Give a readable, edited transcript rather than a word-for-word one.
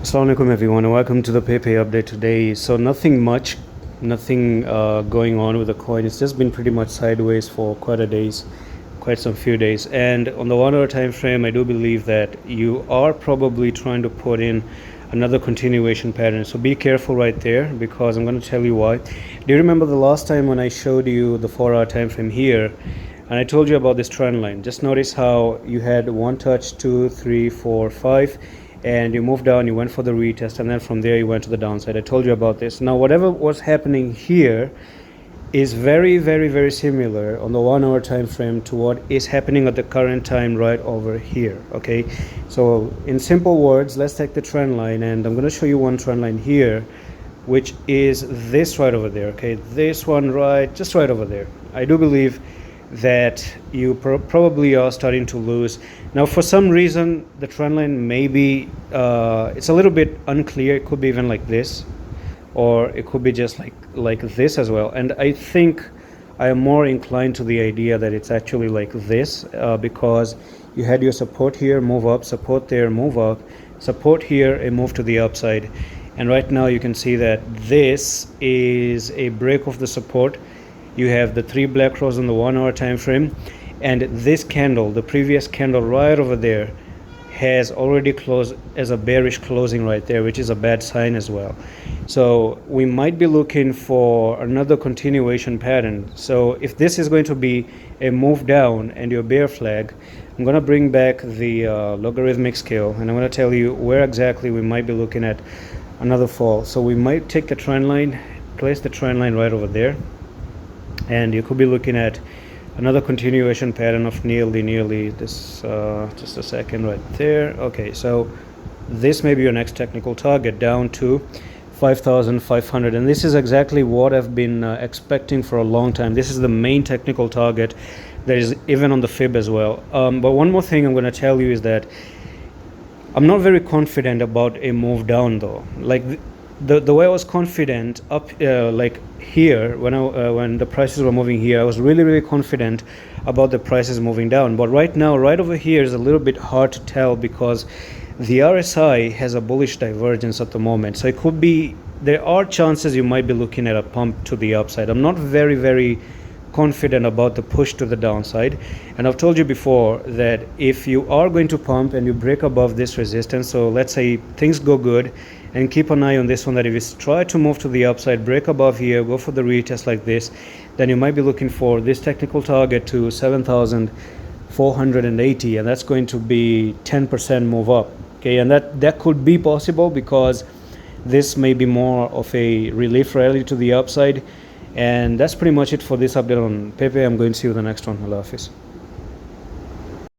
Assalamu alaikum everyone and welcome to the Pepe update today. So nothing much, nothing going on with the coin. It's just been pretty much sideways for quite some few days. And on the 1 hour time frame, I do believe that you are probably trying to put in another continuation pattern. So be careful right there, because I'm going to tell you why. Do you remember the last time when I showed you the 4 hour time frame here? And I told you about this trend line. Just notice how you had one touch, 2, 3, 4, 5. And you moved down, you went for the retest, and then from there you went to the downside. I told you about this. Now whatever was happening here is very similar on the 1 hour time frame to what is happening at the current time right over here. Okay, so in simple words, let's take the trend line, and I'm going to show you one trend line here, which is this right over there. Okay, this one just right over there. I do believe that you probably are starting to lose. Now for some reason the trend line maybe it's a little bit unclear. It could be even like this, or it could be just like this as well, and I think I am more inclined to the idea that it's actually like this, because you had your support here, move up, support there, move up, support here, and move to the upside. And right now you can see that this is a break of the support. You have the 3 black rows on the 1 hour time frame, and this candle, the previous candle right over there, has already closed as a bearish closing right there, which is a bad sign as well. So we might be looking for another continuation pattern. So if this is going to be a move down and your bear flag, I'm going to bring back the logarithmic scale, and I'm going to tell you where exactly we might be looking at another fall. So we might take the trend line, place the trend line right over there, and you could be looking at another continuation pattern of nearly this, just a second, right there. Okay, so this may be your next technical target, down to 5,500, and this is exactly what I've been expecting for a long time. This is the main technical target that is even on the fib as well. But one more thing I'm going to tell you is that I'm not very confident about a move down though. Like the way I was confident up like here when the prices were moving here, I was really confident about the prices moving down. But right now, right over here, is a little bit hard to tell, because the RSI has a bullish divergence at the moment. So it could be, there are chances you might be looking at a pump to the upside. I'm not very confident about the push to the downside, and I've told you before that if you are going to pump and you break above this resistance, so let's say things go good, and keep an eye on this one, that if you try to move to the upside, break above here, go for the retest like this, then you might be looking for this technical target to 7,480, and that's going to be 10% move up. Okay, and that could be possible, because this may be more of a relief rally to the upside. And that's pretty much it for this update on Pepe. I'm going to see you in the next one. Allah Hafiz.